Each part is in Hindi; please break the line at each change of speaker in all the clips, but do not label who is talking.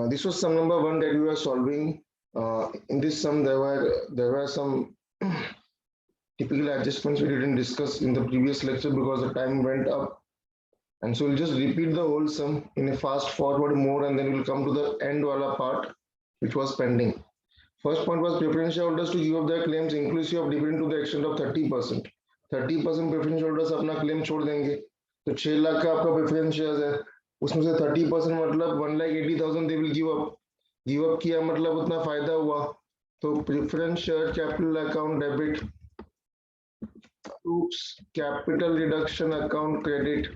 This was sum number 1 that we were solving. In this sum, there were some typical adjustments we didn't discuss in the previous lecture because the time went up. And so we'll just repeat the whole sum in a fast forward mode, and then we'll come to the end wala part, which was pending. First point was preference shareholders to give up their claims inclusive of dividend to the extent of 30%. 30% preference shareholders अपना claim छोड़ देंगे. तो 6 लाख का आपका preference shares है, उसमें से 30% मतलब 1,80,000 they will give up किया मतलब उतना फायदा हुआ. तो preference share capital account debit to capital reduction account credit.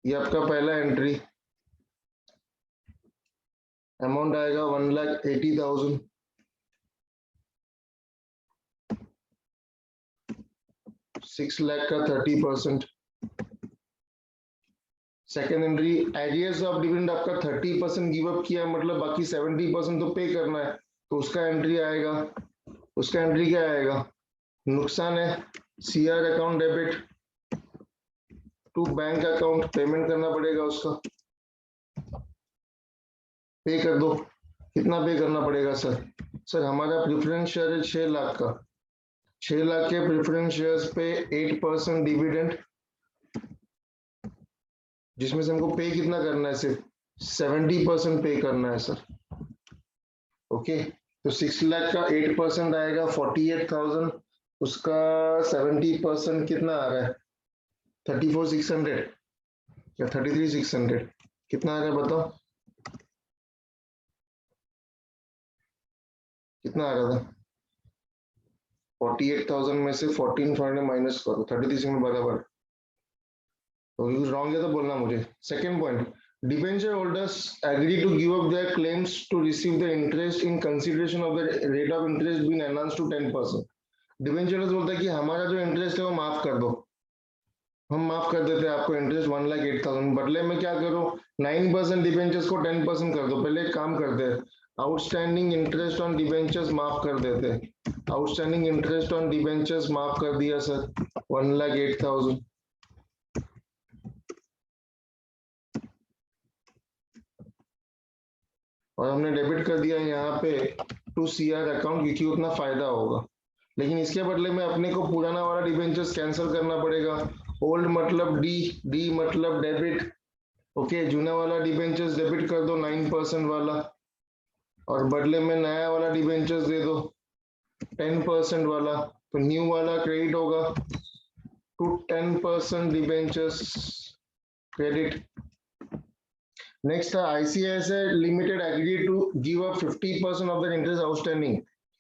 ये आपका पहला एंट्री. अमाउंट आएगा 1,80,000. $6 lakh का 30%. Second entry arrears of dividend आपका 30% गिव अप किया मतलब बाकी 70% तो पे करना है, तो उसका एंट्री आएगा. उसका एंट्री क्या आएगा? नुकसान है, CR account debit to bank account, payment करना पड़ेगा उसका. पे कर दो. कितना पे करना पड़ेगा सर? सर हमारा प्रेफरेंस शेयर है 6 लाख का. 6 लाख के प्रेफरेंस शेयर्स पे 8% डिविडेंड, जिसमें से हमको पे कितना करना है? सिर्फ 70% पे करना है सर. ओके, तो 6 लाख का 8% आएगा 48,000. उसका 70% कितना आ रहा है? 34,600 या 33,600 कितना आ रहा है बताओ? कितना आ रहा था? 48,000 में से 14,500 माइनस करो, 33,600 बराबर. तो कुछ रॉन्ग है तो बोलना मुझे. Second point, debenture holders agree to give up their claims to receive the interest in consideration of the rate of interest being enhanced to 10%. Debenture holders बोलता है कि हमारा जो इंटरेस्ट है वो माफ कर दो. हम माफ कर देते हैं आपको इंटरेस्ट 1,08,000. बदले में क्या करो? 9% डिबेंचर्स को 10% कर दो. पहले एक काम करते हैं, आउटस्टैंडिंग इंटरेस्ट ऑन डिबेंचर्स माफ कर देते हैं. आउटस्टैंडिंग इंटरेस्ट ऑन डिबेंचर्स माफ कर दिया सर, 1,08,000. और हमने डेबिट कर दिया यहाँ पे टू सीआर अकाउंट, क्योंकि उतना फायदा होगा. लेकिन इसके बदले में अपने को पुराना वाला डिबेंचर्स कैंसिल करना पड़ेगा. ओल्ड मतलब डी मतलब डेबिट. ओके, जूना वाला डिबेंचर्स डेबिट कर दो 9% वाला, और बदले में नया वाला डिबेंचर्स दे दो 10% वाला. तो न्यू वाला क्रेडिट होगा to 10% debentures credit. Next, ICICI Limited agreed to give up 50% of their interest outstanding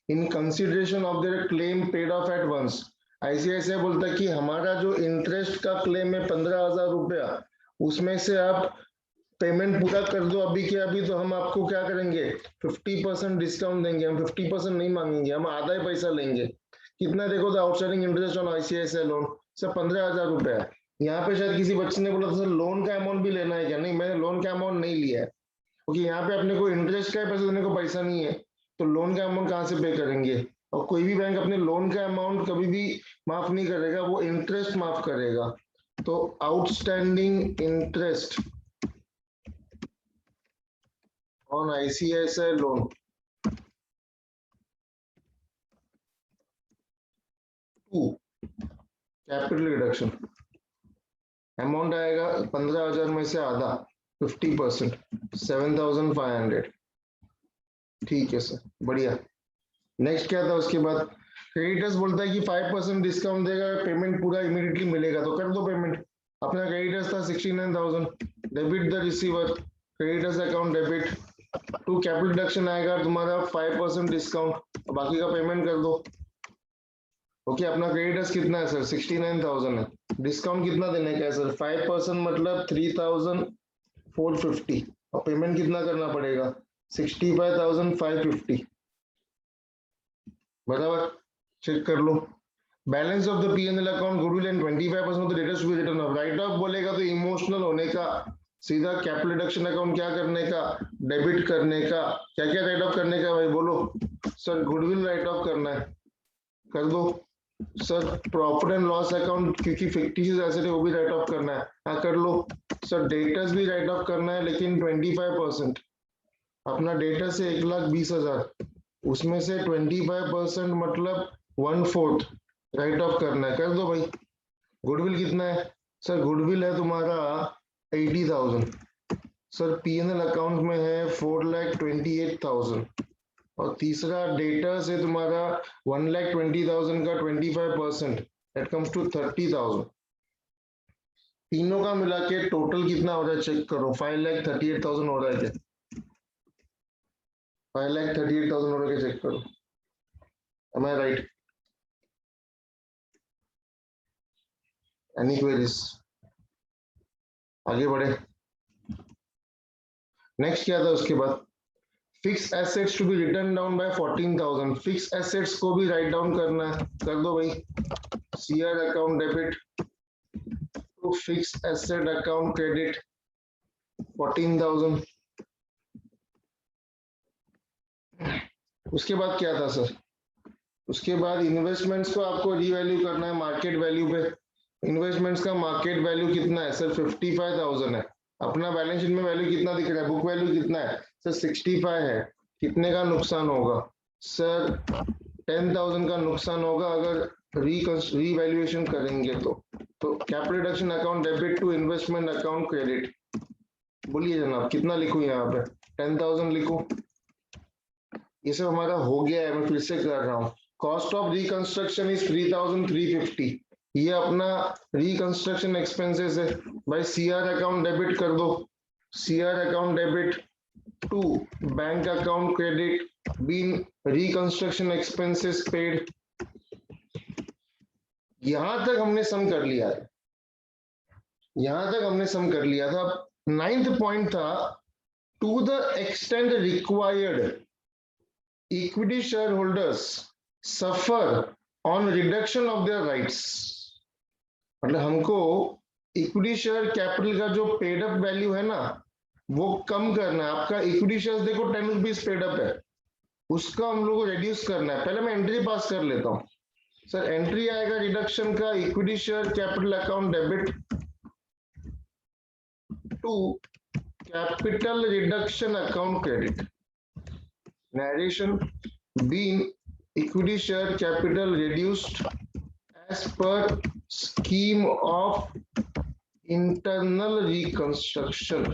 in consideration of their claim paid off at once. ICICI बोलता है कि हमारा जो इंटरेस्ट का क्लेम है 15,000 रुपया, उसमें से आप पेमेंट पूरा कर दो अभी के अभी, तो हम आपको क्या करेंगे? 50% डिस्काउंट देंगे. हम 50% नहीं मांगेंगे, हम आधा ही पैसा लेंगे. कितना देखो तो outstanding interest on ICICI loan sir 15,000 रुपया है. यहाँ पे शायद किसी बच्चे ने बोला था सर लोन का अमाउंट भी लेना है क्या? नहीं, मैंने लोन का अमाउंट नहीं लिया है, क्योंकि यहाँ पे अपने को इंटरेस्ट का पैसा देने को पैसा नहीं है, तो लोन का अमाउंट कहाँ से पे करेंगे? और कोई भी बैंक अपने लोन का अमाउंट कभी भी माफ नहीं करेगा, वो इंटरेस्ट माफ करेगा. तो outstanding interest on ICICI loan to capital reduction, amount आएगा 15,000 में से आधा 50%, 7,500. ठीक है सर, बढ़िया. नेक्स्ट क्या था उसके बाद? क्रेडिटर्स बोलता है कि 5% डिस्काउंट देगा, पेमेंट पूरा इमीडिएटली मिलेगा, तो कर दो पेमेंट. अपना क्रेडिटर्स था 69,000, debit the receiver, creditors account debit to capital reduction आएगा तुम्हारा 5% डिस्काउंट, बाकी का पेमेंट कर दो. ओके, अपना क्रेडिटर्स कितना है सर? 69,000 है. डिस्काउंट कितना देने का है सर? 5% मतलब 3,450, और पेमेंट कितना करना पड़ेगा? 65,550. बराबर, चेक कर लो. Balance of the P&L account goodwill and 25% of the debtors to be written off. Write off बोलेगा तो इमोशनल होने का, सीधा कैपिटल रिडक्शन अकाउंट क्या करने का? डेबिट करने का. क्या क्या राइट ऑफ करने का भाई बोलो? सर गुडविल राइट ऑफ करना है, कर दो. Sir profit and loss account क्योंकि फिक्टिशियस एसेट है वो भी राइट ऑफ करना है, हाँ कर लो। सर डेटर्स भी राइट ऑफ करना है लेकिन 25%। अपना डेटर से 1,20,000, उसमें से 25% मतलब 1/4 राइट ऑफ करना है, कर दो भाई। गुडविल कितना है? सर गुडविल है तुम्हारा 80,000। सर पीएनएल अकाउंट में है 4,28,000। और तीसरा डेटा से तुम्हारा 1,20,000 का 25%, दैट कम्स टू 30,000। तीनों का मिला के टोटल कितना हो रहा है चेक करो, 5,38,000 हो रहा है क्या? 5,38,000 हो रहा है क्या, चेक करो। Am I right? Any queries? आगे बढ़े। नेक्स्ट क्या था उसके बाद? Fix assets to be written down by 14,000। Fix assets को भी राइट डाउन करना है, कर दो भाई। CR account debit to fix asset account credit 14,000। उसके बाद क्या था सर? उसके बाद इन्वेस्टमेंट्स को आपको रीवैल्यू करना है मार्केट वैल्यू पे। इन्वेस्टमेंट्स का मार्केट वैल्यू कितना है सर? 55,000 है। अपना बैलेंस शीट में वैल्यू कितना दिख रहा है? बुक वैल्यू कितना है सर? 65 है। कितने का नुकसान होगा सर? 10,000 का नुकसान होगा अगर रीवैल्यूएशन करेंगे तो capital reduction account debit to investment account credit. बोलिए जनाब कितना लिखूं यहाँ पे? 10,000 लिखूं? ये सब हमारा हो गया है, मैं फिर से कर रहा हूँ। Cost of reconstruction is 3,350। ये अपना रिकंस्ट्रक्शन एक्सपेंसेस है भाई। सीआर अकाउंट डेबिट कर दो। CR account debit to bank account credit been reconstruction expenses paid. यहां तक हमने सम कर लिया है, यहां तक हमने सम कर लिया था। 9th पॉइंट था to the extent required equity shareholders suffer on reduction of their rights। मतलब हमको इक्विटी शेयर कैपिटल का जो पेड अप वैल्यू है ना वो कम करना है। आपका इक्विटी शेयर देखो 10 रुपीज पेड अप है, उसका हम लोग को रिड्यूस करना है। पहले मैं एंट्री पास कर लेता हूँ सर। एंट्री आएगा रिडक्शन का, equity share capital account debit to capital reduction account credit. Narration being equity share capital reduced as per scheme of internal reconstruction।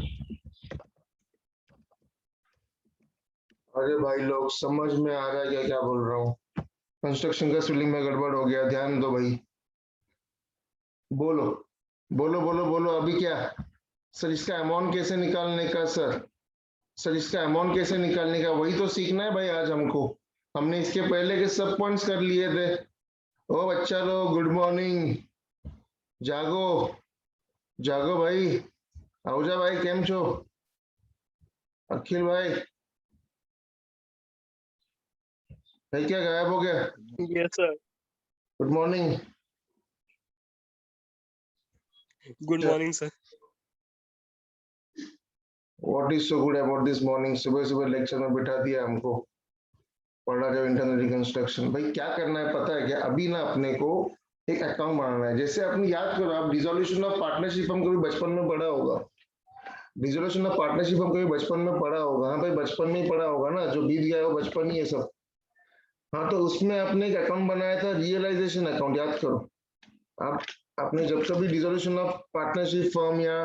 अरे भाई लोग समझ में आ रहा है क्या क्या बोल रहा हूँ? कंस्ट्रक्शन का स्पेलिंग में गड़बड़ हो गया, ध्यान दो भाई। बोलो बोलो बोलो बोलो अभी क्या सर? इसका अमाउंट कैसे निकालने का सर? सर इसका अमाउंट कैसे निकालने का वही तो सीखना है भाई आज हमको। हमने इसके पहले के सब पॉइंट्स कर लिए थे। ओ बच्चा लोग गुड मॉर्निंग, जागो जागो भाई। आउजा भाई केम छो? अखिल भाई भाई क्या गायब हो गया?
Yes sir.
Good morning.
Good morning sir.
What is so good about this morning? सुबह सुबह लेक्चर में बिठा दिया हमको, पढ़ा जाओ इंटरनल रिकंस्ट्रक्शन। भाई क्या करना है पता है क्या? अभी ना अपने को एक अकाउंट बनाना है। जैसे अपने याद करो, आप डिसोल्यूशन ऑफ पार्टनरशिप हम कभी बचपन में पढ़ा होगा। डिसोल्यूशन ऑफ पार्टनरशिप हम कभी बचपन में पढ़ा होगा। हाँ भाई बचपन में ही पढ़ा होगा ना, जो बीत गया वो बचपन ही है सब। हाँ तो उसमें आपने एक अकाउंट बनाया था रियलाइजेशन अकाउंट, याद करो। आप आपने जब कभी डिसोल्यूशन ऑफ पार्टनरशिप फर्म या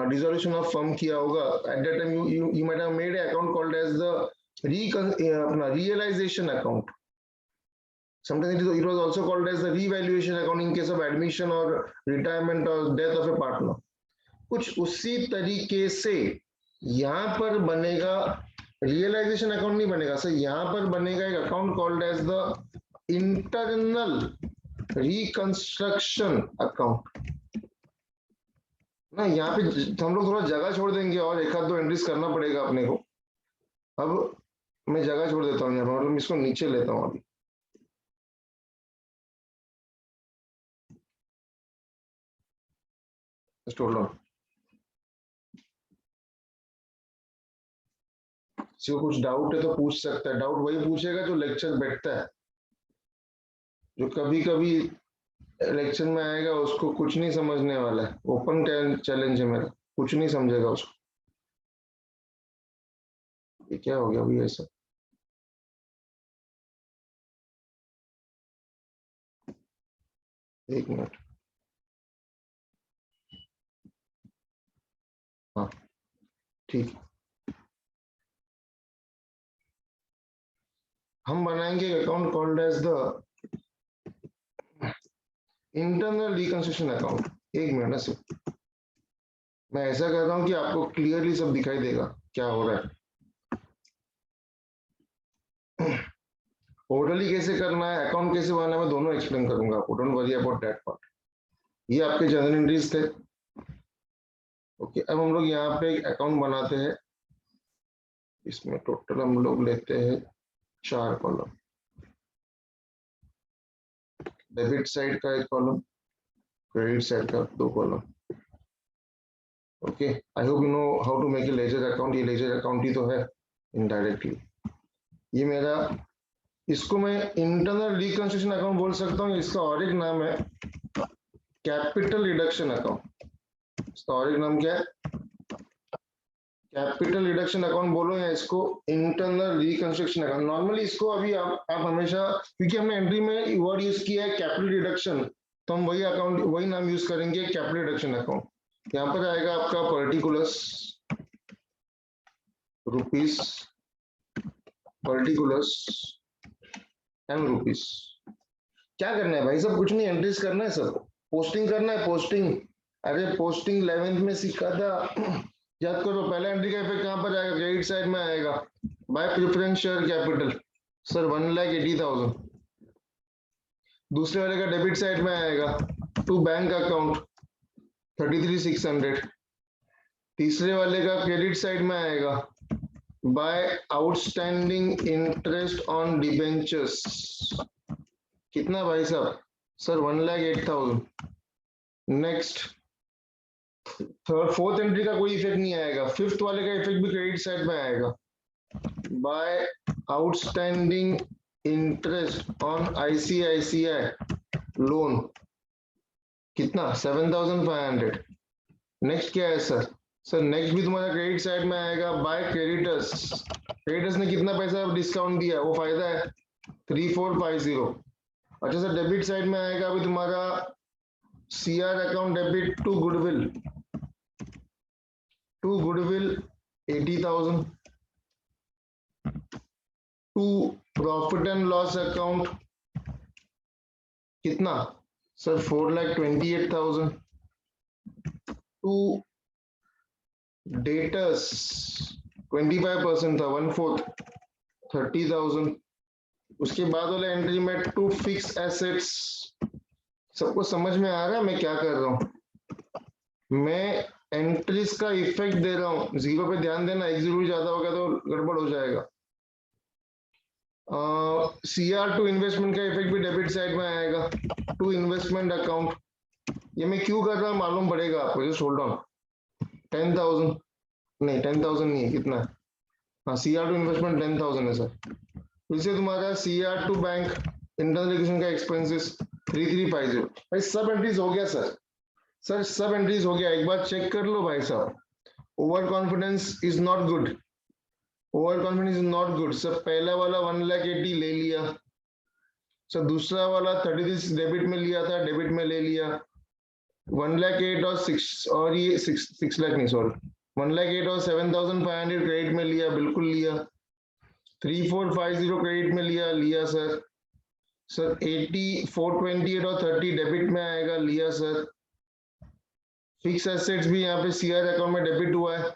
डिसोल्यूशन ऑफ फर्म किया होगा, at that time you might have made a account called as the अपना realization account. Sometimes it was also called as the revaluation account in case of admission or retirement or death of a partner। कुछ उसी तरीके से यहाँ पर बनेगा रियलाइजेशन अकाउंट, नहीं बनेगा सर, यहाँ पर बनेगा एक account called as the internal reconstruction account ना। यहाँ पे हम लोग थोड़ा जगह छोड़ देंगे और एक आध दो एंट्रीज करना पड़ेगा अपने को। अब मैं जगह छोड़ देता हूँ यहाँ पर, मतलब इसको नीचे लेता हूँ अभी। hold on, किसी को कुछ डाउट है तो पूछ सकता है। डाउट वही पूछेगा जो लेक्चर बैठता है। जो कभी कभी इलेक्शन में आएगा उसको कुछ नहीं समझने वाला है। ओपन चैलेंज है मेरा, कुछ नहीं समझेगा उसको। ये क्या हो गया अभी ऐसा? एक मिनट। हाँ ठीक, हम बनाएंगे account called as the internal reconstruction account. एक मिनट ना सिर्फ, मैं ऐसा कर रहा हूँ कि आपको क्लियरली सब दिखाई देगा क्या हो रहा है। टोटली कैसे करना है, अकाउंट कैसे बनाना है, मैं दोनों एक्सप्लेन करूंगा आपको। Don't worry about that part. ये आपके जनरल एंट्रीज थे। ओके, अब हम लोग यहाँ पे एक अकाउंट बनाते हैं। इसमें टोटल हम लोग लेते हैं 4 कॉलम। डेबिट साइड का 1 कॉलम, क्रेडिट साइड का 2 column. Okay, I hope you know how to make a ledger account. ये लेजर अकाउंट ही तो है इनडायरेक्टली। ये मेरा, इसको मैं इंटरनल रिकंस्ट्रक्शन अकाउंट बोल सकता हूँ। इसका और एक नाम है कैपिटल रिडक्शन अकाउंट। इसका और एक नाम क्या है? कैपिटल रिडक्शन अकाउंट बोलो या इसको इंटरनल रिकंस्ट्रक्शन अकाउंट। नॉर्मली इसको अभी आप हमेशा, क्योंकि हमने एंट्री में वर्ड यूज किया है कैपिटल रिडक्शन, तो हम वही अकाउंट वही नाम यूज करेंगे, कैपिटल रिडक्शन अकाउंट। यहाँ पर आएगा आपका particulars rupees, particulars and rupees. क्या करना है भाई, सब कुछ नहीं, एंट्रीज करना है, सब पोस्टिंग करना है। पोस्टिंग, अरे पोस्टिंग 11th में सीखा था, याद करो। पहला एंट्री का इफेक्ट कहां पर आएगा? क्रेडिट साइड में आएगा, bye preference share capital sir 1,80,000। दूसरे वाले का डेबिट साइड में आएगा टू बैंक अकाउंट 33,600। तीसरे वाले का क्रेडिट साइड में आएगा by outstanding interest on debentures. कितना भाई साहब? सर 1,08,000। नेक्स्ट, फोर्थ एंट्री का कोई इफेक्ट नहीं आएगा। फिफ्थ वाले का इफेक्ट भी क्रेडिट साइड में आएगा by outstanding interest on ICICI loan. कितना? 7,500। नेक्स्ट क्या है सर? सर नेक्स्ट भी तुम्हारा क्रेडिट साइड में आएगा बाय क्रेडिटर्स। क्रेडिटर्स ने कितना पैसा डिस्काउंट दिया, वो फायदा है 3,450। अच्छा सर, डेबिट साइड में आएगा अभी तुम्हारा CR account debit to goodwill 80,000। To profit and loss account कितना सर? 4,28,000। टू डेटर्स 25% था, 1/4 30,000। उसके बाद वाला एंट्री में टू फिक्स एसेट्स। सबको समझ में आ रहा है मैं क्या कर रहा हूं? मैं एंट्रीज का इफेक्ट दे रहा हूं, जीरो पे ध्यान देना। एक जीरो ज्यादा होगा तो गड़बड़ हो जाएगा। सीआर टू इन्वेस्टमेंट का इफेक्ट भी डेबिट साइड में आएगा टू इन्वेस्टमेंट अकाउंट। ये मैं क्यों कर रहा हूँ मालूम पड़ेगा आपको, जस्ट होल्ड ऑन। 10,000 नहीं, 10,000 नहीं है, कितना है? हाँ, सीआर टू इन्वेस्टमेंट 10,000 है सर। फिर से तुम्हारा CR two bank internal education का एक्सपेंसेस 3,350। भाई सब एंट्रीज हो गया सर। सर सब एंट्रीज हो गया, एक बार चेक कर लो भाई साहब। Over confidence is not good, over confidence is not good. Sir पहला वाला 1,80,000 ले लिया सर, दूसरा वाला 33 डेबिट में लिया था, डेबिट में ले लिया 1,08,000 और 6 और ये 6 लाख नहीं, सॉरी 1,08,000 और 7,500 क्रेडिट में लिया, बिल्कुल लिया। 3,450 क्रेडिट में लिया सर। सर 428 और 30 डेबिट में आएगा, लिया सर। फिक्स एसेट्स भी यहाँ पे सीआर अकाउंट में डेबिट हुआ है,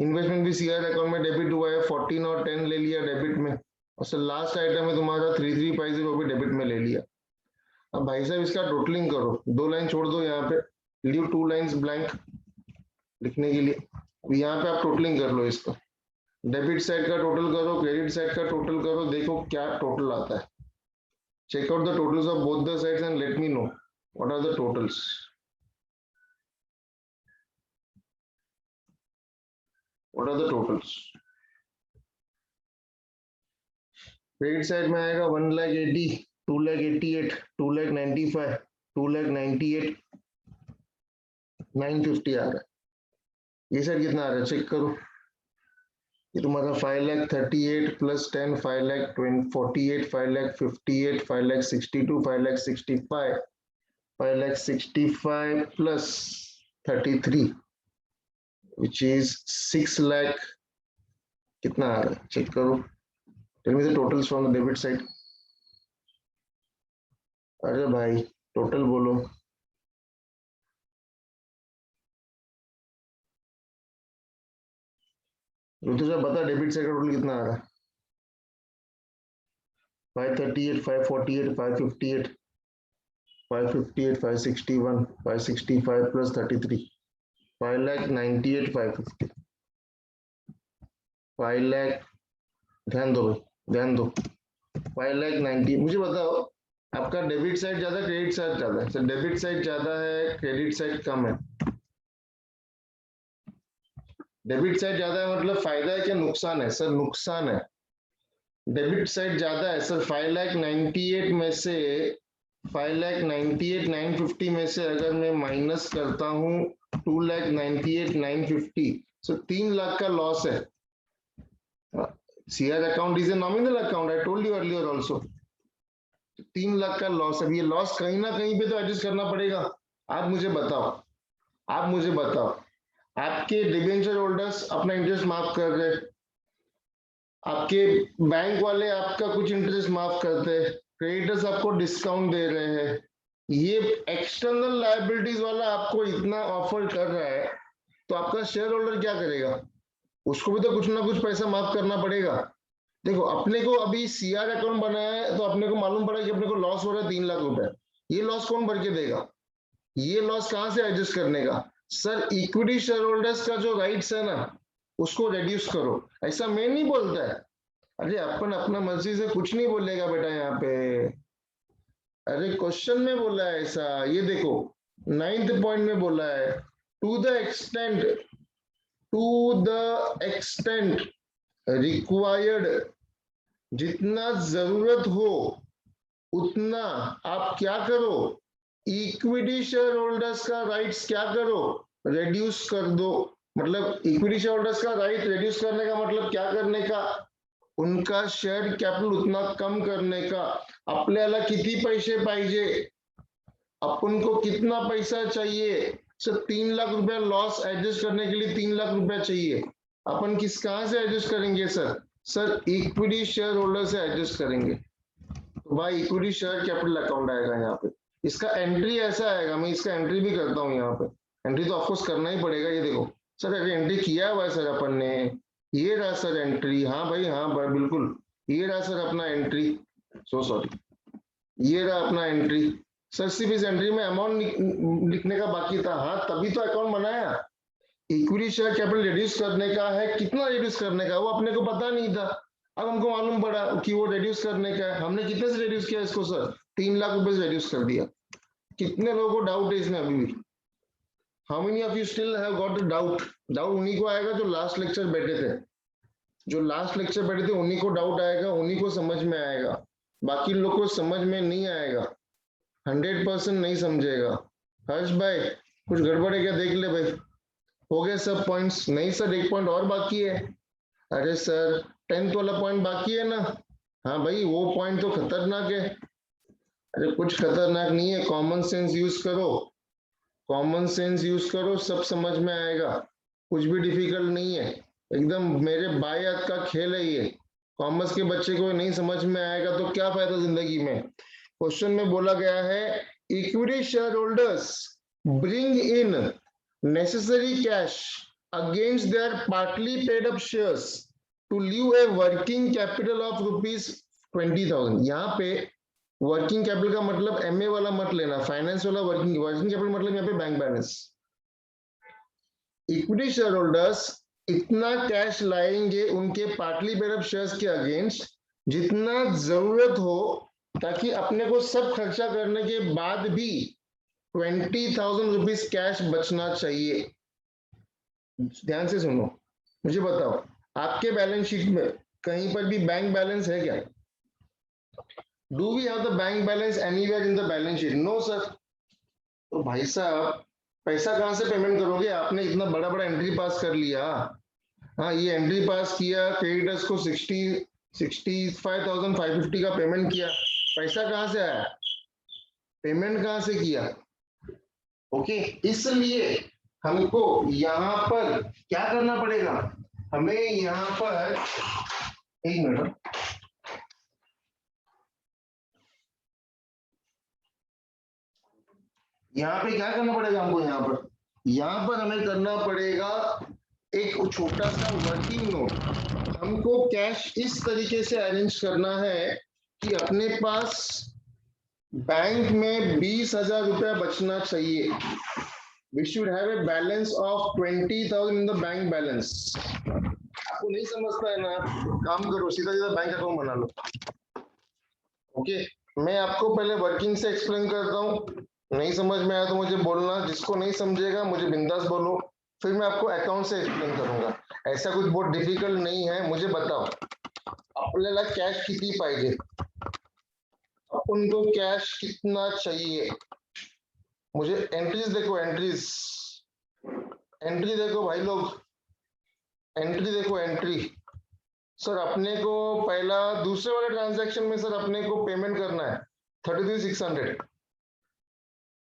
इन्वेस्टमेंट भी सीआर अकाउंट में डेबिट हुआ है, 14 और 10 ले लिया डेबिट में। और सर लास्ट आइटम है तुम्हारा 3,350 भी डेबिट में ले लिया। अब भाई साहब इसका टोटलिंग करो, 2 लाइन छोड़ दो यहाँ पे, लीव 2 लाइंस ब्लैंक लिखने के लिए। अब यहाँ पे आप टोटलिंग कर लो इसका, डेबिट साइड का टोटल करो, क्रेडिट साइड का टोटल करो, देखो क्या टोटल आता है। Check out the totals of both the sides and let me know what are the totals. What are the totals? Credit side में आएगा 1,80,000 2,88,000, 2,95,000, 2,98,000, 950 आ रहा है। ये साइड कितना आ रहा है चेक करो। ये तुम्हारा 5,38,000 plus 10, 5,48,000, 5,58,000, 5,62,000, 5,65,000, 5,65,000 plus 33, which is 6 lakh। कितना आ रहा है चेक करो। Tell me the totals from the debit side. अरे भाई टोटल बोलो। ऋतुजा बता डेबिट साइड का टोटल कितना आ रहा है। 538, 548, 558, 558, 561, 565 plus 33, 5,98,550, 5 लाख। ध्यान दो भाई ध्यान दो। 5,90,000। मुझे बताओ आपका डेबिट साइड ज्यादा क्रेडिट साइड ज्यादा है? सर डेबिट साइड ज्यादा है क्रेडिट साइड कम है। डेबिट साइड ज्यादा है मतलब फायदा है क्या नुकसान है? सर नुकसान है। डेबिट साइड ज्यादा है सर। 5,98,000 में से 5,98,950 में से अगर मैं माइनस करता हूं 2,98,950, सो 3 लाख का लॉस है। CR account is a nominal account. I told you earlier also. 3 lakh का लॉस है। ये लॉस कहीं ना कहीं पे तो एडजस्ट करना पड़ेगा। आप मुझे बताओ आपके डिबेंचर होल्डर्स अपना इंटरेस्ट माफ कर रहे, आपके बैंक वाले आपका कुछ इंटरेस्ट माफ करते, क्रेडिटर्स आपको डिस्काउंट दे रहे हैं, ये एक्सटर्नल लायबिलिटीज वाला आपको इतना ऑफर कर रहा है, तो आपका शेयर होल्डर क्या करेगा? उसको भी तो कुछ ना कुछ पैसा माफ करना पड़ेगा। देखो अपने को अभी CR अकाउंट बनाया है तो अपने को मालूम पड़ा कि अपने को लॉस हो रहा है 3 लाख रुपए। ये लॉस कौन भर के देगा? ये लॉस कहां से एडजस्ट करने का? सर इक्विटी शेयर होल्डर्स का जो राइट्स है ना उसको रेड्यूस करो। ऐसा मैं नहीं बोलता है। अरे अपन अपना मर्जी से कुछ नहीं बोलेगा बेटा यहाँ पे। अरे क्वेश्चन में बोला है ऐसा। ये देखो 9th पॉइंट में बोला है टू द एक्सटेंट रिक्वायर्ड, जितना जरूरत हो उतना आप क्या करो, इक्विटी शेयर होल्डर्स का राइट्स क्या करो, रेड्यूस कर दो। मतलब इक्विटी शेयर होल्डर्स का राइट रेड्यूस करने का मतलब क्या करने का? उनका शेयर कैपिटल उतना कम करने का। आपल्याला किती पैसे पाहिजे, अपन को कितना पैसा चाहिए? सर 3 लाख रुपया लॉस एडजस्ट करने के लिए 3 लाख रुपया चाहिए। अपन कहां से एडजस्ट करेंगे सर इक्विटी शेयर होल्डर से एडजस्ट करेंगे। तो भाई इक्विटी शेयर कैपिटल अकाउंट आएगा यहाँ पे। इसका एंट्री ऐसा आएगा, मैं इसका एंट्री भी करता हूँ यहाँ पे। एंट्री तो ऑफकोर्स करना ही पड़ेगा। ये देखो सर अगर एंट्री किया हुआ है सर अपन ने, ये रहा सर एंट्री। हाँ भाई हाँ बिल्कुल ये रहा सर अपना एंट्री। सो सॉरी, ये रहा अपना एंट्री। सर सिर्फ इस एंट्री में अमाउंट लिखने का बाकी था। हाँ तभी तो अकाउंट बनाया। इक्विटी शेयर कैपिटल रिड्यूस करने का है, कितना रिड्यूस करने का वो अपने को पता नहीं था। अब हमको मालूम पड़ा कि वो रिड्यूस करने का है। हमने कितने से रिड्यूस किया इसको सर? 3 लाख रुपए से रिड्यूस कर दिया। कितने लोगों को डाउट है इसमें अभी भी? How many of you still have got doubt? Doubt उन्हीं को आएगा जो लास्ट लेक्चर बैठे थे। जो लास्ट लेक्चर बैठे थे उन्हीं को डाउट आएगा, उन्हीं को समझ में आएगा। बाकी लोग को समझ में नहीं आएगा, 100% नहीं समझेगा। हर्ष भाई कुछ गड़बड़ है क्या? देख ले भाई। हो गए सब पॉइंट्स? नहीं सर एक पॉइंट और बाकी है। अरे सर 10th वाला पॉइंट बाकी है ना? हाँ भाई वो पॉइंट तो खतरनाक है। अरे कुछ खतरनाक नहीं है, कॉमन सेंस यूज करो, कॉमन सेंस यूज करो, सब समझ में आएगा। कुछ भी डिफिकल्ट नहीं है, एकदम मेरे बाएं हाथ का खेल है ये। कॉमर्स के बच्चे को नहीं समझ में आएगा तो क्या फायदा जिंदगी में। क्वेश्चन में बोला गया है equity share holders bring in necessary cash against their partly paid up shares to leave a working capital of rupees 20,000। यहाँ पे वर्किंग कैपिटल का मतलब MA वाला मत लेना, फाइनेंस वाला वर्किंग कैपिटल मतलब यहाँ पे bank balance. Equity share holders इतना कैश लाएंगे उनके पार्टली पेड अप शेयर्स के अगेंस्ट जितना जरूरत हो, ताकि अपने को सब खर्चा करने के बाद भी 20,000 रुपीज कैश बचना चाहिए। ध्यान से सुनो, मुझे बताओ आपके बैलेंस शीट में कहीं पर भी बैंक बैलेंस है क्या? Do we have the bank balance anywhere in the balance sheet? No sir. तो भाई साहब पैसा कहाँ से पेमेंट करोगे? आपने इतना बड़ा बड़ा एंट्री पास कर लिया। हाँ, ये एंट्री पास किया, क्रेडिटर्स को 65,550 का पेमेंट किया, पैसा कहाँ से आया? पेमेंट कहाँ से किया? ओके, इसलिए हमको यहाँ पर क्या करना पड़ेगा? हमें यहाँ पर एक मिनट, यहाँ पे क्या करना पड़ेगा हमको? यहाँ पर हमें करना पड़ेगा एक छोटा सा वर्किंग नोट। हमको कैश इस तरीके से अरेंज करना है कि अपने पास बैंक में 20,000 रुपया बचना चाहिए। We should have a balance of 20,000 in the bank balance. आपको नहीं समझता है ना? काम करो, सीधा सीधा बैंक अकाउंट बना लो। ओके, मैं आपको पहले वर्किंग से एक्सप्लेन करता हूँ, नहीं समझ में आया तो मुझे बोलना, जिसको नहीं समझेगा मुझे बिंदास बोलो, फिर मैं आपको अकाउंट से एक्सप्लेन करूंगा। ऐसा कुछ बहुत डिफिकल्ट नहीं है। मुझे बताओ आपल्याला कैश किती पाहिजे? अपन को कैश कितना चाहिए? मुझे एंट्रीज देखो, एंट्री देखो भाई लोग, एंट्री देखो, एंट्री। सर अपने को पहला दूसरे वाले ट्रांजैक्शन में सर अपने को पेमेंट करना है 33,600।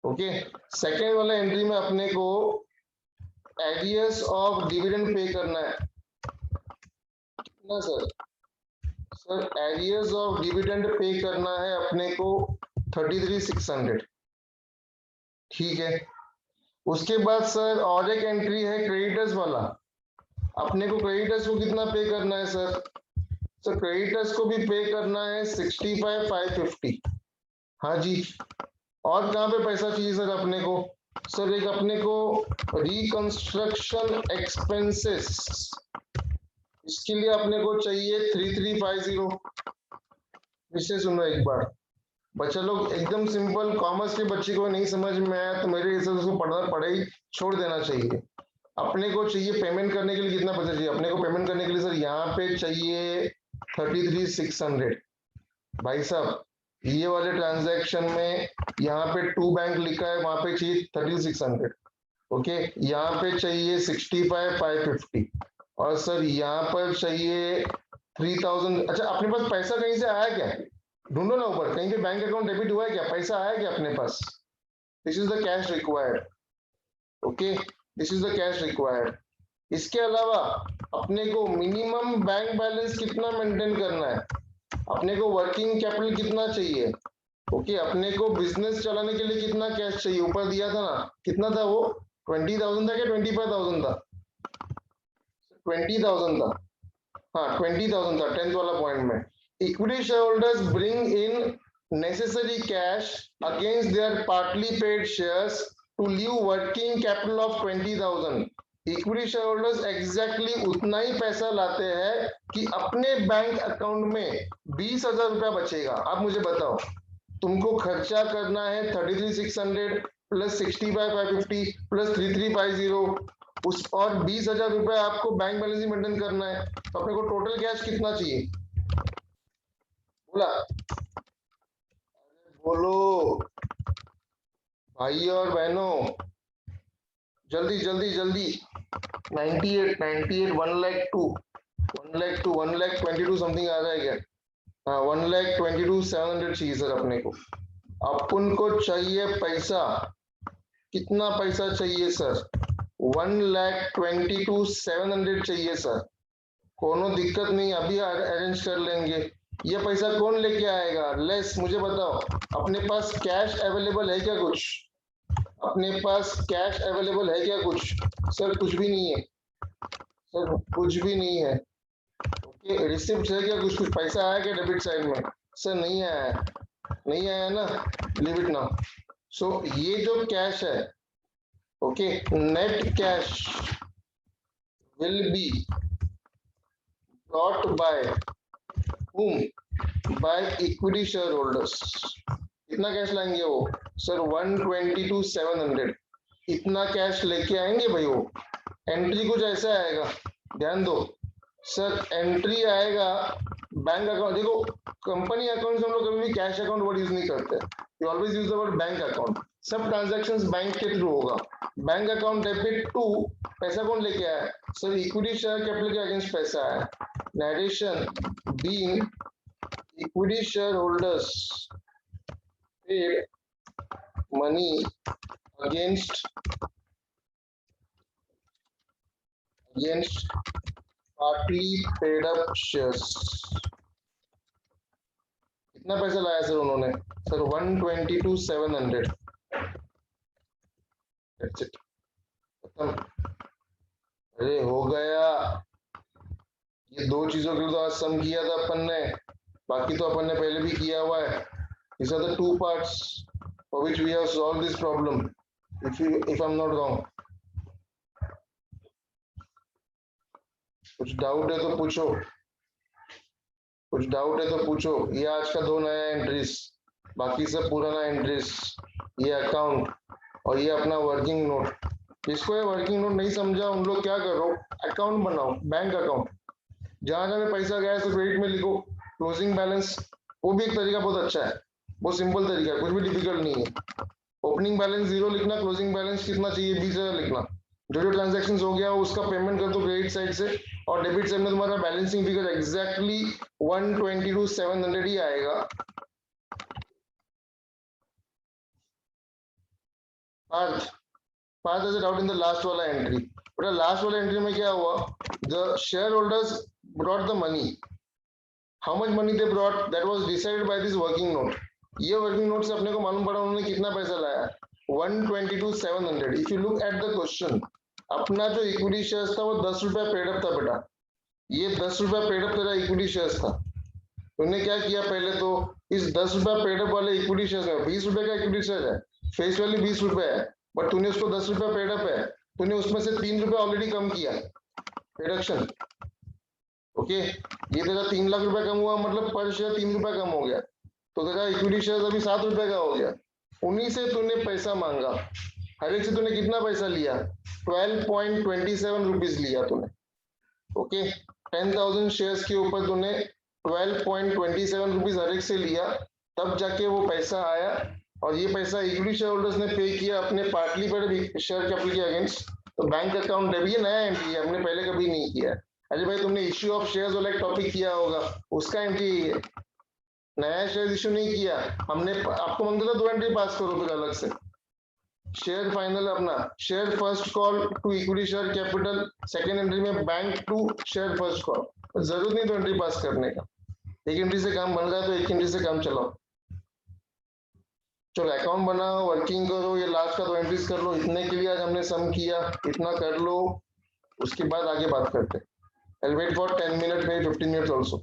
ओके, सेकेंड वाला एंट्री में अपने को एरियर्स ऑफ डिविडेंड पे करना है कितना sir? Sir arrears of dividend pay करना है अपने को 33,600। ठीक है, उसके बाद सर और एक एंट्री है क्रेडिटर्स वाला। अपने को क्रेडिटर्स को कितना पे करना है सर? सर क्रेडिटर्स को भी पे करना है 65,550। हाँ जी, और कहाँ पे पैसा चाहिए सर अपने को? सर एक अपने को रिकंस्ट्रक्शन एक्सपेंसेस, इसके लिए अपने को चाहिए 3350। इसे सुनो एक बार, बच्चा लोग एकदम सिंपल, कॉमर्स के बच्चे को नहीं समझ में आया तो मेरे हिसाब से उसको पढ़ाई छोड़ देना चाहिए। अपने को चाहिए पेमेंट करने के लिए कितना पैसा चाहिए? अपने को पेमेंट करने के लिए सर यहाँ पे चाहिए 33,600। भाई साहब ये वाले ट्रांजैक्शन में यहाँ पे 2 बैंक लिखा है, वहां पे चाहिए 3600। ओके, यहाँ पे चाहिए 65,550 और सर यहाँ पर चाहिए 3000। अच्छा, अपने पास पैसा कहीं से आया क्या? ढूंढो ना ऊपर, कहीं पे बैंक अकाउंट डेबिट हुआ है क्या? पैसा आया क्या अपने पास? This is the cash required. Okay, this is the cash required. इसके अलावा अपने को मिनिमम बैंक बैलेंस कितना मेंटेन करना है? अपने को वर्किंग कैपिटल कितना चाहिए? ओके, अपने को बिजनेस चलाने के लिए कितना कैश चाहिए? ऊपर दिया था ना, कितना था वो? 20,000 था क्या 25,000 था? 20,000 था। हाँ 20,000 था 10th वाला पॉइंट में। Equity shareholders bring in necessary cash against their partly paid shares to leave working capital of 20,000। Equity shareholders exactly उतना ही पैसा लाते हैं कि अपने बैंक अकाउंट में 20,000 रुपया बचेगा। आप मुझे बताओ, तुमको खर्चा करना है 33,600 प्लस 65,550 प्लस 3350 उस, और 20,000 रुपया आपको बैंक बैलेंस मेंटेन करना है, तो अपने को टोटल कैश कितना चाहिए? बोला बोलो भाई और बहनों, जल्दी जल्दी जल्दी। 98 1 लाख 2 1 लाख 22 समथिंग आ रहा है क्या? हाँ 1,22,700 चाहिए सर अपने को। अपन को चाहिए पैसा, कितना पैसा चाहिए सर? 1,22,700 चाहिए सर। कोनो दिक्कत नहीं, अभी अरेंज कर लेंगे। ये पैसा कौन लेके आएगा? लेस, मुझे बताओ अपने पास कैश अवेलेबल है क्या कुछ? अपने पास कैश अवेलेबल है क्या कुछ? सर कुछ भी नहीं है सर, कुछ भी नहीं है। ओके, रिसिप्ट है क्या कुछ? कुछ पैसा आया क्या डेबिट साइड में? सर नहीं आया, नहीं आया ना, लीव इट नाउ। सो ये जो कैश है, okay, net cash will be brought by whom? By equity shareholders। कितना कैश लाएंगे वो? सर 122,700 इतना कैश लेके आएंगे भाई वो। एंट्री कुछ ऐसा आएगा, ध्यान दो सर, एंट्री आएगा बैंक अकाउंट, देखो कंपनी अकाउंट से हम लोग कभी भी कैश अकाउंट वर्ड यूज नहीं करते, you always use the word bank account. सब ट्रांजैक्शंस बैंक के थ्रू होगा। बैंक अकाउंट डेबिट टू, पैसा कौन लेके आया है? सर इक्विटी शेयर कैपिटल के अगेंस्ट पैसा है। Narration being equity share holders paid money against partly paid up shares। कितना पैसा लाया सर उन्होंने? सर 122,700। That's it। खत्म। अरे हो गया। ये दो चीजों के लिए तो आज सम किया था अपन ने, बाकी तो अपन ने पहले भी किया हुआ है। These are the two parts for which we have solved this problem, if I'm not wrong। कुछ डाउट है तो पूछो, कुछ डाउट है तो पूछो। ये आज का दो नया एंट्रीज, बाकी सब पुराना एंट्रीज। ये अकाउंट और ये अपना वर्किंग नोट। जिसको ये वर्किंग नोट नहीं समझा उन लोग क्या करो, अकाउंट बनाओ, बैंक अकाउंट। जहां जहां पैसा गया है तो क्रेडिट में लिखो क्लोजिंग बैलेंस। वो भी एक तरीका बहुत अच्छा है, बहुत सिंपल तरीका है, कुछ भी डिफिकल्ट नहीं है। ओपनिंग बैलेंस 0 लिखना, क्लोजिंग बैलेंस कितना चाहिए 20,000 लिखना। जो जो ट्रांजेक्शन हो गया उसका पेमेंट कर दो क्रेडिट साइड से, और डेबिट साइड में तुम्हारा बैलेंसिंग फिगर एग्जैक्टली 122,700 ही आएगा। Parth has a doubt in the last वाला एंट्री। बेटा लास्ट वाला एंट्री में क्या हुआ? The shareholders brought the money. How much money they brought? That was decided by this working note. ये वर्किंग नोट से अपने को मालूम पड़ा उन्होंने कितना पैसा लाया, 122,700। If you look at the question, अपना जो इक्विटी शेयर्स था वो 10 रुपया पेड अप था बेटा। ये 10 रुपया पेड अप तेरा इक्विटी शेयर्स था। तूने क्या किया, पहले तो इस 10 रुपया पेड अप वाले इक्विटी शेयर्स में 20 रुपए का इक्विटी शेयर है, फेस वैल्यू 20 रुपए है, बट तूने उसको 10 रुपया पेड अप है, तूने उसमें से 3 रुपया ऑलरेडी कम किया, रिडक्शन। ओके, ये तेरा 3 लाख रुपया कम हुआ, मतलब पर शेयर 3 रुपया कम हो गया, तो तेरा इक्विटी शेयर अभी 7 रुपए का हो गया। उन्हीं से तूने पैसा मांगा, हर एक से तूने कितना पैसा लिया? 12.27 रुपीज लिया तूने। ओके, 10,000 शेयर्स के ऊपर तूने 12.27 रुपीज हर एक से लिया, तब जाके वो पैसा आया, और ये पैसा इक्विटी शेयर होल्डर्स ने पे किया अपने पार्टली पेड शेयर कैपिटल के अगेंस्ट। तो बैंक अकाउंट डेबिट, ये नया एंट्री है, हमने पहले कभी नहीं किया है। अरे भाई तुमने इश्यू ऑफ शेयर्स वाला एक टॉपिक किया होगा, उसका एंट्री है, नया शेयर इश्यू नहीं किया हमने। आपको मांगता था 2 एंट्री पास करो फिर अलग से। शेयर फाइनल अपना, share first call to equity share capital, second entry में bank to share first call. जरूरत नहीं 2 एंट्री पास करने का, एक एंट्री से काम बन रहा है तो एक एंट्री से काम चलाओ। चलो अकाउंट बनाओ, वर्किंग करो, ये लास्ट का 2 एंट्रीज कर लो। इतने के लिए आज हमने सम किया, इतना कर लो, उसके बाद आगे बात करते हैं। I'll wait for 10 minutes, maybe 15 minutes also।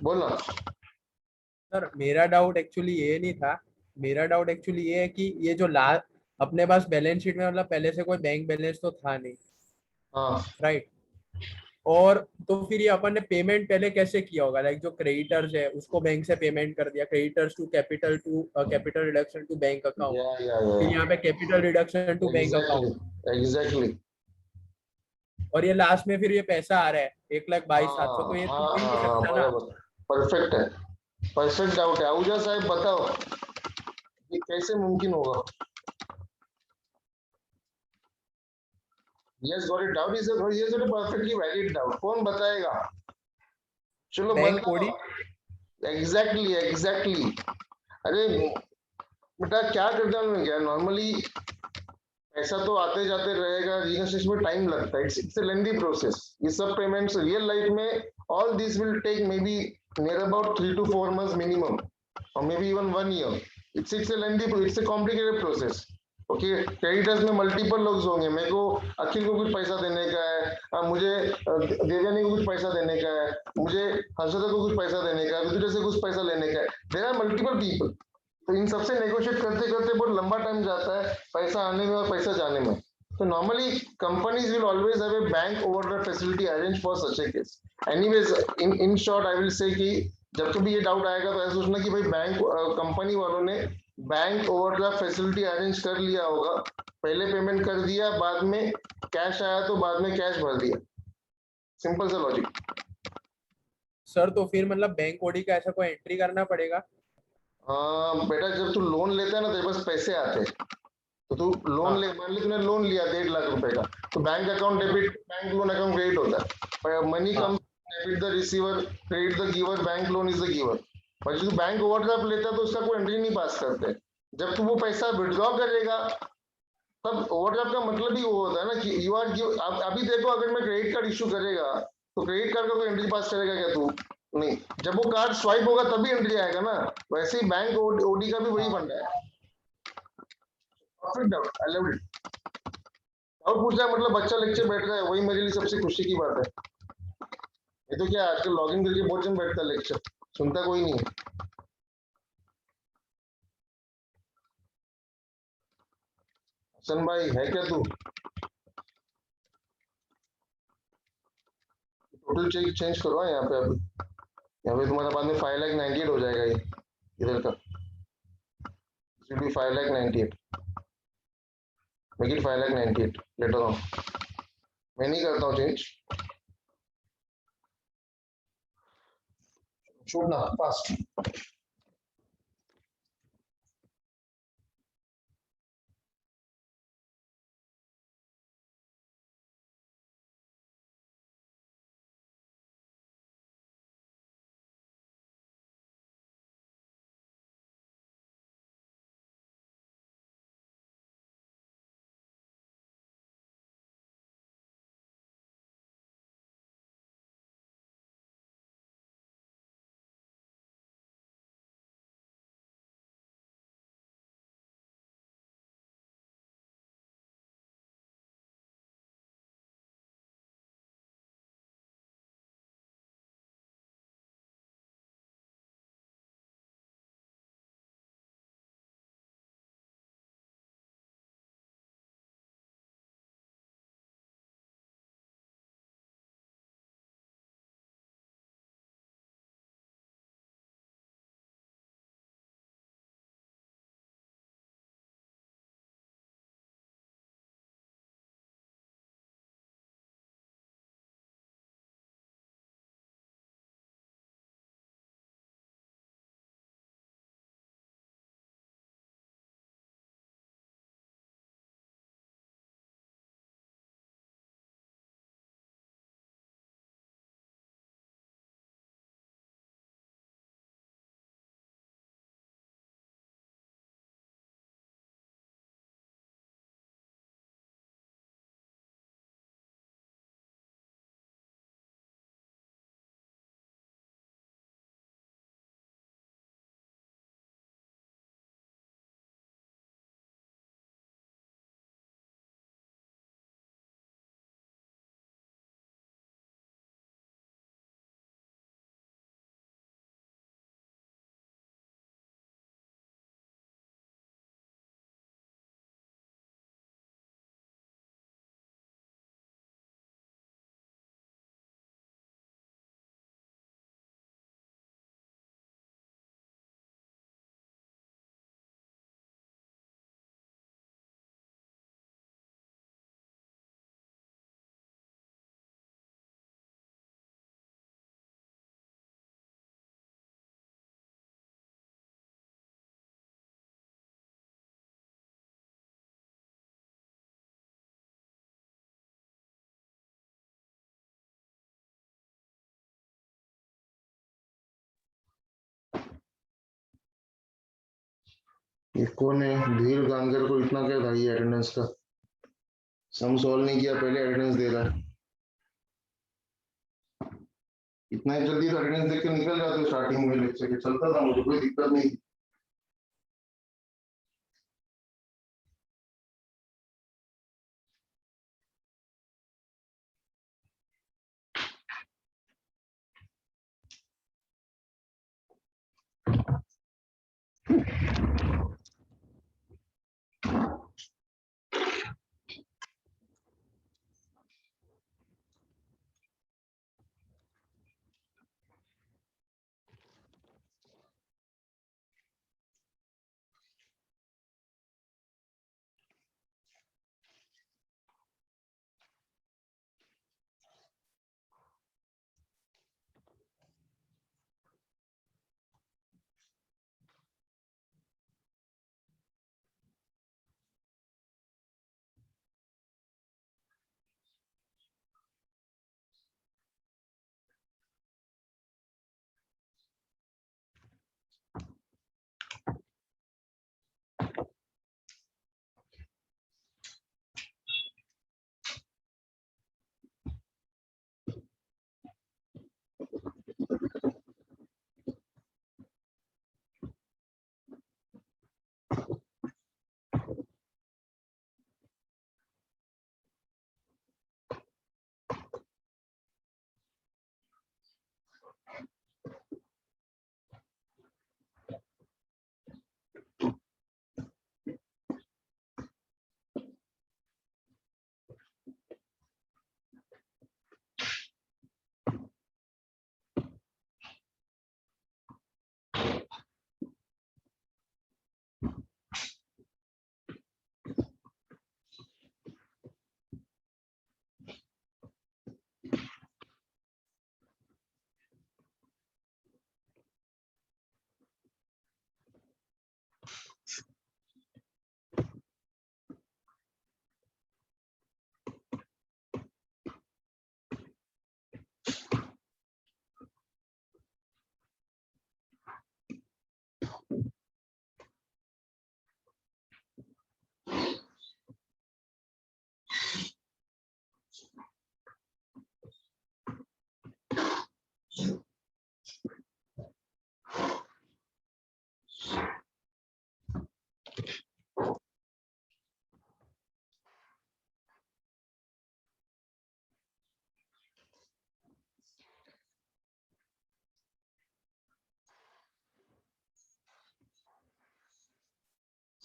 बोलना
सर। मेरा डाउट एक्चुअली ये नहीं था, मेरा डाउट एक्चुअली ये है कि ये जो अपने पास बैलेंस शीट में मतलब पहले से कोई बैंक बैलेंस तो था नहीं,
हाँ
राइट? और तो फिर ये अपन ने पेमेंट पहले कैसे किया होगा? लाइक जो क्रेडिटर्स है उसको बैंक से पेमेंट कर दिया, creditors to capital reduction to bank account, फिर यहाँ पे capital reduction to bank account,
exactly.
और ये लास्ट में फिर ये पैसा आ रहा है 1,22,700। तो ये तो नहीं सकता ना।
परफेक्ट है, परफेक्ट डाउट है। आहूजा साहब बताओ ये कैसे मुमकिन होगा? Yes, got it. Doubt is a perfectly valid doubt. कौन बताएगा? चलो बताओ। एग्जैक्टली। अरे बेटा क्या करता हूँ क्या, नॉर्मली पैसा तो आते जाते रहेगा, रजिस्ट्रेशन में टाइम लगता है, इट्स अ लेंथी प्रोसेस। ये सब पेमेंट्स रियल लाइफ में all this will take may be near about 3 to 4 months minimum, और may be even 1 year। It's a lengthy, it's a complicated process. Okay, creditors में मल्टीपल लोग होंगे, मेरे को अखिल को कुछ पैसा देने का है, मुझे देवयानी को कुछ पैसा देने का है, मुझे हर्षदा को कुछ पैसा देने का है, विद्युत से कुछ पैसा लेने का है। देयर आर मल्टीपल पीपल, तो इन सबसे नेगोशिएट करते करते बहुत लंबा टाइम जाता है पैसा आने में और पैसा जाने में। तो normally companies will always have a bank overdraft facility arrange for such A case. Anyways in short I will say कि जब कभी ये डाउट आएगा तो ऐसा सोचना कि भाई बैंक कंपनी वालों ने बैंक ओवरड्राफ्ट फैसिलिटी अरेंज कर लिया होगा, पहले पेमेंट कर दिया, बाद में कैश आया तो बाद में कैश भर दिया। सिंपल सा लॉजिक।
सर तो फिर मतलब बैंक ओडी का ऐसा कोई एंट्री करना पड़ेगा?
हाँ बेटा, जब तू लोन लेता है ना तेरे पास पैसे आते हैं, तो तू लोन
हाँ
ले, मान ली तूने लोन लिया 1.5 लाख रुपए का, तो bank account debit, bank loan account credit होता है, मनी
हाँ
come, debit the receiver, credit the giver, bank loan is the giver. पर जो बैंक ओवरड्राफ्ट लेता है तो उसका कोई एंट्री नहीं पास करते। जब तू वो पैसा विड्रॉ करेगा, तब ओवरड्राफ्ट का मतलब ही वो होता है ना कि यू आर गिव। अभी देखो, अगर मैं क्रेडिट कार्ड इशू करेगा तो क्रेडिट कार्ड का कोई एंट्री पास करेगा क्या तू? नहीं। जब वो कार्ड स्वाइप होगा तभी एंट्री आएगा ना। वैसे ही बैंक ओडी का भी वही
हाँ।
फंडा है। Perfect doubt, I love it. और पूछ रहा है मतलब बच्चा लेक्चर बैठ रहा है, वही मेरे लिए सबसे खुशी की बात है। ये तो क्या आजकल लॉगिन करके बहुत जन बैठता है लेक्चर, सुनता कोई नहीं है। हसन भाई है क्या तू? टोटल चेंज करो यहाँ पे अभी। यहाँ पे तुम्हारा बाद में 5,98,000 हो जाएगा ये इधर का। should be 5,98,000, make it 5,98,000 later on। मैं नहीं करता हूँ चेंज, छोड़ना फास्ट। ये कौन है धीर गांगर को इतना क्या था ये अटेंडेंस का? सम सॉल्व नहीं किया, पहले अटेंडेंस दे रहा है। इतना ही जल्दी तो अटेंडेंस देख के निकल जाते हो स्टार्टिंग में लेक्चर के, चलता था मुझे कोई दिक्कत नहीं।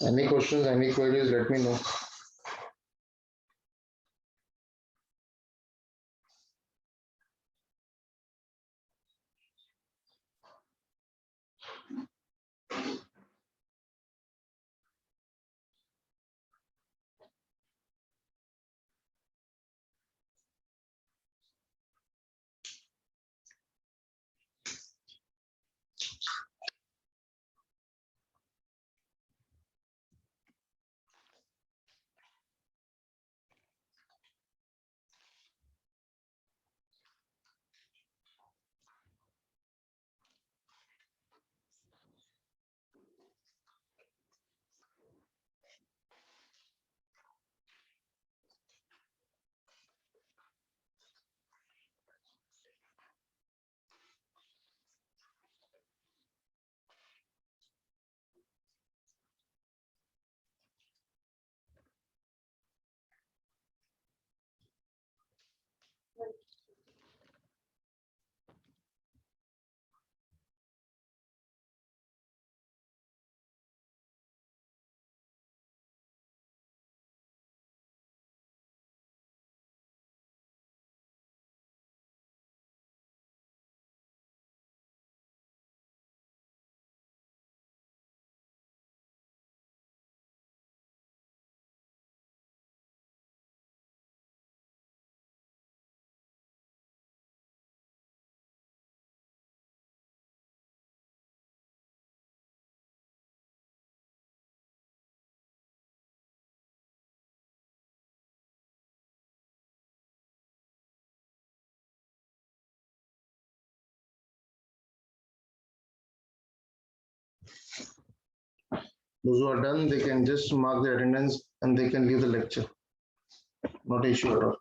Any questions, any queries, let me know. Those who are done, they can just mark their attendance and they can leave the lecture. Not an issue at all.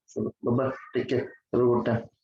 So, bye bye. Take care. Have a good time.